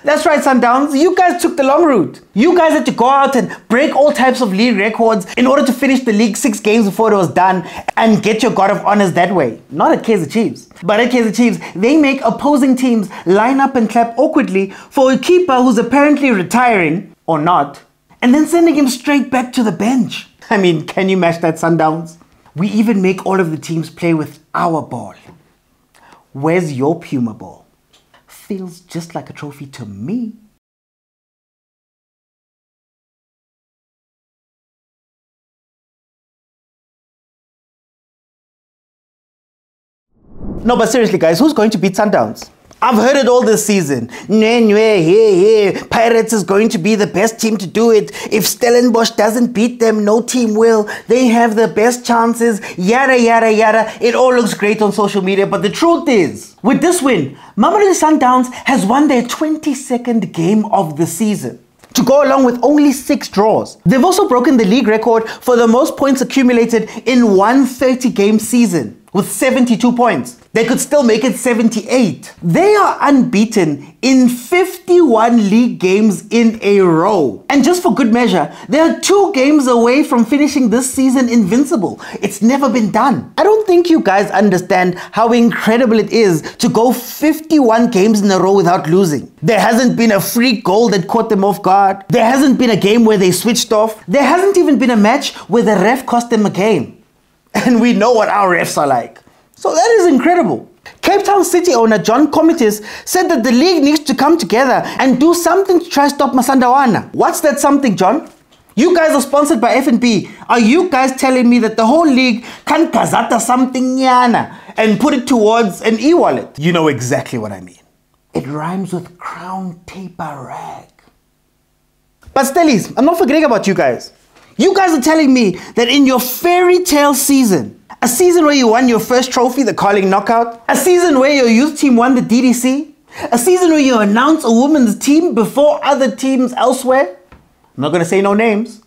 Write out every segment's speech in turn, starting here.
That's right, Sundowns. You guys took the long route. You guys had to go out and break all types of league records in order to finish the league 6 games before it was done and get your God of Honors that way. Not at Kaizer Chiefs. But at Kaizer Chiefs, they make opposing teams line up and clap awkwardly for a keeper who's apparently retiring, or not, and then sending him straight back to the bench. I mean, can you match that, Sundowns? We even make all of the teams play with our ball. Where's your Puma ball? Feels just like a trophy to me. No, but seriously guys, who's going to beat Sundowns? I've heard it all this season. Pirates is going to be the best team to do it. If Stellenbosch doesn't beat them, no team will. They have the best chances, yada yada yada. It all looks great on social media, but the truth is, with this win, Mamelodi Sundowns has won their 22nd game of the season, to go along with only 6 draws. They've also broken the league record for the most points accumulated in one 30-game season, with 72 points. They could still make it 78. They are unbeaten in 51 league games in a row. And just for good measure, they are 2 games away from finishing this season invincible. It's never been done. I don't think you guys understand how incredible it is to go 51 games in a row without losing. There hasn't been a free goal that caught them off guard. There hasn't been a game where they switched off. There hasn't even been a match where the ref cost them a game. And we know what our refs are like. So that is incredible. Cape Town City owner John Comitis said that the league needs to come together and do something to try stop Masandawana. What's that something, John? You guys are sponsored by F&B. Are you guys telling me that the whole league can kazata something yana and put it towards an e-wallet? You know exactly what I mean. It rhymes with crown taper rag. But Stellies, I'm not forgetting about you guys. You guys are telling me that in your fairy tale season, a season where you won your first trophy, the Carling Knockout, a season where your youth team won the DDC, a season where you announced a women's team before other teams elsewhere, I'm not going to say no names,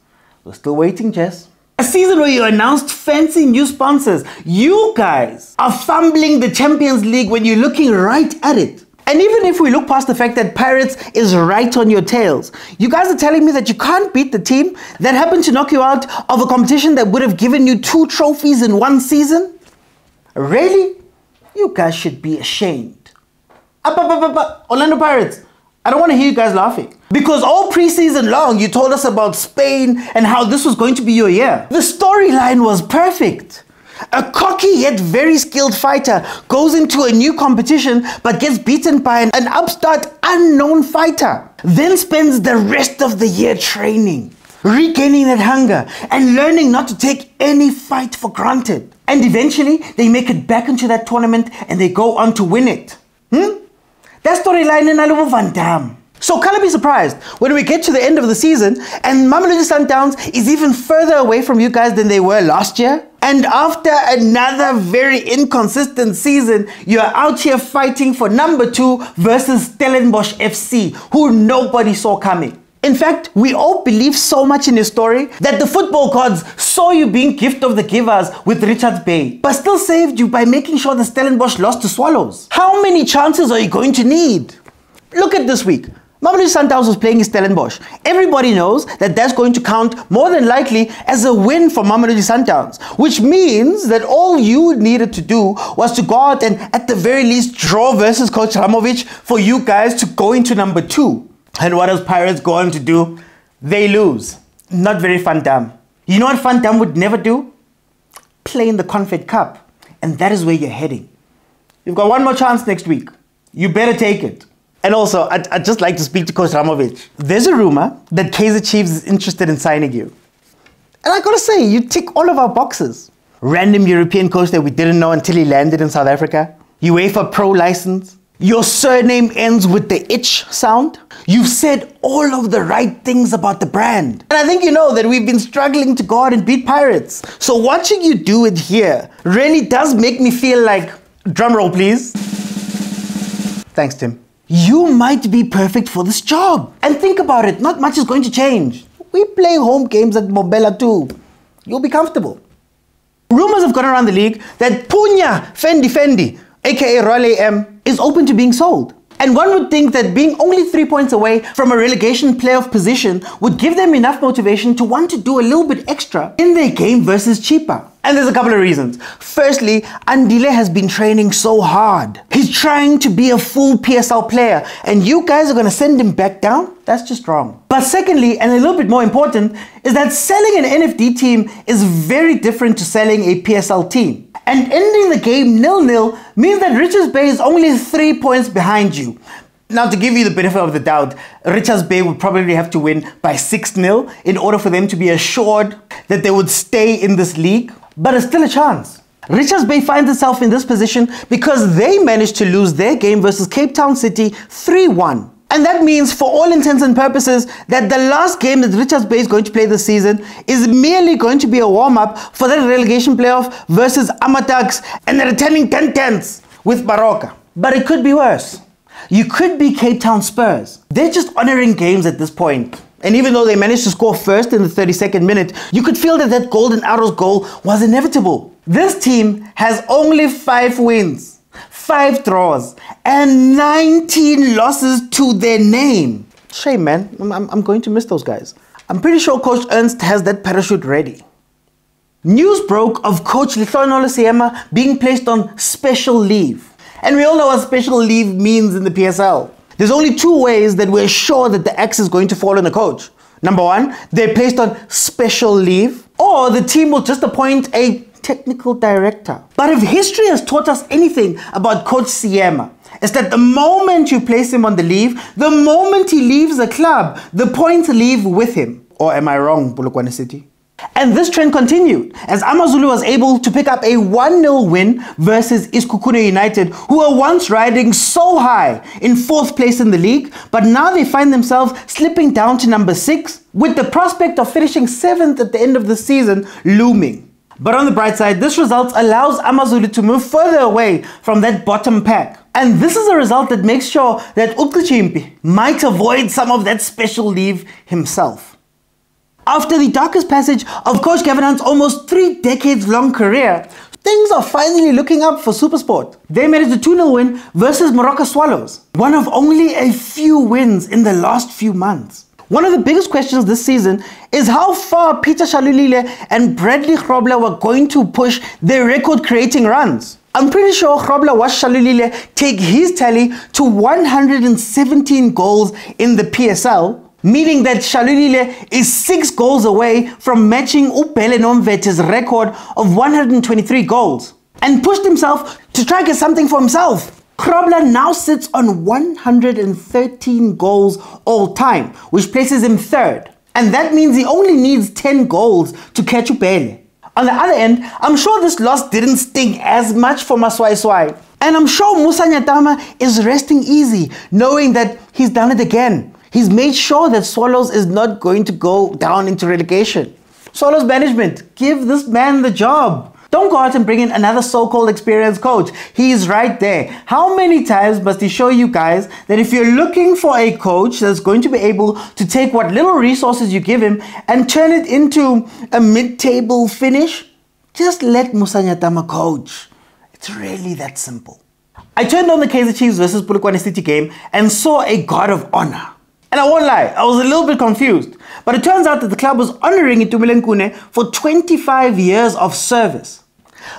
we're still waiting, Jess. A season where you announced fancy new sponsors. You guys are fumbling the Champions League when you're looking right at it. And even if we look past the fact that Pirates is right on your tails, you guys are telling me that you can't beat the team that happened to knock you out of a competition that would have given you 2 trophies in 1 season? Really? You guys should be ashamed. Orlando Pirates, I don't want to hear you guys laughing. Because all preseason long, you told us about Spain and how this was going to be your year. The storyline was perfect. A cocky yet very skilled fighter goes into a new competition but gets beaten by an upstart unknown fighter. Then spends the rest of the year training, regaining that hunger and learning not to take any fight for granted. And eventually they make it back into that tournament and they go on to win it. That storyline in Alubo Van Dam. So can't be surprised when we get to the end of the season and Mamelodi Sundowns is even further away from you guys than they were last year. And after another very inconsistent season, you're out here fighting for number 2 versus Stellenbosch FC, who nobody saw coming. In fact, we all believe so much in his story that the football gods saw you being gift of the givers with Richards Bay, but still saved you by making sure the Stellenbosch lost to Swallows. How many chances are you going to need? Look at this week. Mamelodi Sundowns was playing in Stellenbosch. Everybody knows that that's going to count more than likely as a win for Mamelodi Sundowns, which means that all you needed to do was to go out and at the very least draw versus Coach Ramovic for you guys to go into number 2. And what does Pirates go on to do? They lose. Not very Van Dam. You know what Van Dam would never do? Play in the Confed Cup. And that is where you're heading. You've got one more chance next week. You better take it. And also, I'd just like to speak to Coach Ramovic. There's a rumor that Kaizer Chiefs is interested in signing you. And I gotta say, you tick all of our boxes. Random European coach that we didn't know until he landed in South Africa. UEFA Pro license. Your surname ends with the itch sound. You've said all of the right things about the brand. And I think you know that we've been struggling to go out and beat Pirates. So watching you do it here really does make me feel like, drum roll please. Thanks, Tim. You might be perfect for this job. And think about it, not much is going to change. We play home games at Mobela too. You'll be comfortable. Rumors have gone around the league that Punya Fendi, aka Raleigh M, is open to being sold. And one would think that being only 3 points away from a relegation playoff position would give them enough motivation to want to do a little bit extra in their game versus Chippa. And there's a couple of reasons. Firstly, Andile has been training so hard. He's trying to be a full PSL player, and you guys are going to send him back down? That's just wrong. But secondly, and a little bit more important, is that selling an NFD team is very different to selling a PSL team. And ending the game 0-0 means that Richards Bay is only 3 points behind you. Now, to give you the benefit of the doubt, Richards Bay would probably have to win by 6-0 in order for them to be assured that they would stay in this league. But it's still a chance. Richards Bay finds itself in this position because they managed to lose their game versus Cape Town City 3-1. And that means, for all intents and purposes, that the last game that Richards Bay is going to play this season is merely going to be a warm-up for that relegation playoff versus Amatax and the returning 10-10s with Baroka. But it could be worse. You could be Cape Town Spurs. They're just honoring games at this point. And even though they managed to score first in the 32nd minute, you could feel that that golden arrows goal was inevitable. This team has only 5 wins, 5 draws, and 19 losses to their name. Shame, man. I'm going to miss those guys. I'm pretty sure Coach Ernst has that parachute ready. News broke of Coach Lihlono Siema being placed on special leave. And we all know what special leave means in the PSL. There's only 2 ways that we're sure that the axe is going to fall on the coach. Number 1, they're placed on special leave, or the team will just appoint a technical director. But if history has taught us anything about Coach Siema, it's that the moment you place him on the leave, the moment he leaves the club, the points leave with him. Or am I wrong, Mokwena City? And this trend continued as AmaZulu was able to pick up a 1-0 win versus Khune United, who were once riding so high in 4th place in the league, but now they find themselves slipping down to number 6 with the prospect of finishing 7th at the end of the season looming. But on the bright side, this result allows AmaZulu to move further away from that bottom pack. And this is a result that makes sure that Uqchimpi might avoid some of that special leave himself. After the darkest passage of Coach Gavin's almost 3 decades long career, things are finally looking up for Supersport. They managed a 2-0 win versus Morocco Swallows, one of only a few wins in the last few months. One of the biggest questions this season is how far Peter Shalulile and Bradley Grobler were going to push their record-creating runs. I'm pretty sure Grobler watched Shalulile take his tally to 117 goals in the PSL, meaning that Shalulile is 6 goals away from matching Upele Nomvete's record of 123 goals, and pushed himself to try to get something for himself. Grobler now sits on 113 goals all time, which places him 3rd. And that means he only needs 10 goals to catch Upele. On the other end, I'm sure this loss didn't sting as much for Maswai. And I'm sure Musa Nyatama is resting easy, knowing that he's done it again. He's made sure that Swallows is not going to go down into relegation. Swallows management, give this man the job. Don't go out and bring in another so-called experienced coach. He's right there. How many times must he show you guys that if you're looking for a coach that's going to be able to take what little resources you give him and turn it into a mid-table finish? Just let Musa Nyatama coach. It's really that simple. I turned on the Kaizer Chiefs versus Mokwena City game and saw a god of honor. And I won't lie, I was a little bit confused. But it turns out that the club was honoring Khune for 25 years of service.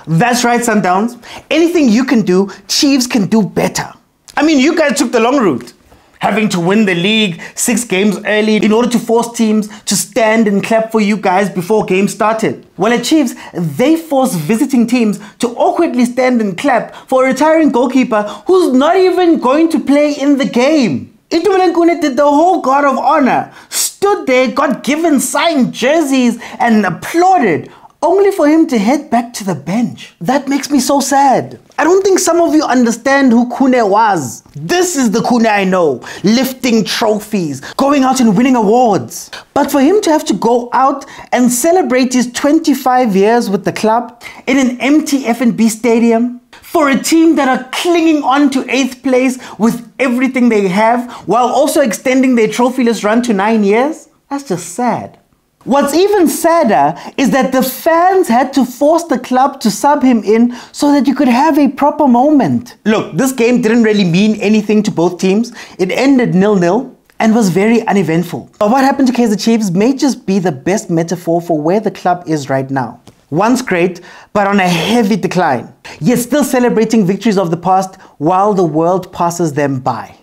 That's right, Sundowns. Anything you can do, Chiefs can do better. I mean, you guys took the long route, having to win the league 6 games early in order to force teams to stand and clap for you guys before games started. Well, at Chiefs, they force visiting teams to awkwardly stand and clap for a retiring goalkeeper who's not even going to play in the game. Khune did the whole god of honor, stood there, got given signed jerseys and applauded, only for him to head back to the bench. That makes me so sad. I don't think some of you understand who Khune was. This is the Khune I know, lifting trophies, going out and winning awards. But for him to have to go out and celebrate his 25 years with the club in an empty F&B stadium, for a team that are clinging on to 8th place with everything they have, while also extending their trophyless run to 9 years, that's just sad. What's even sadder is that the fans had to force the club to sub him in so that you could have a proper moment. Look, this game didn't really mean anything to both teams. It ended 0-0 and was very uneventful. But what happened to Kaizer Chiefs may just be the best metaphor for where the club is right now. Once great, but on a heavy decline, yet still celebrating victories of the past while the world passes them by.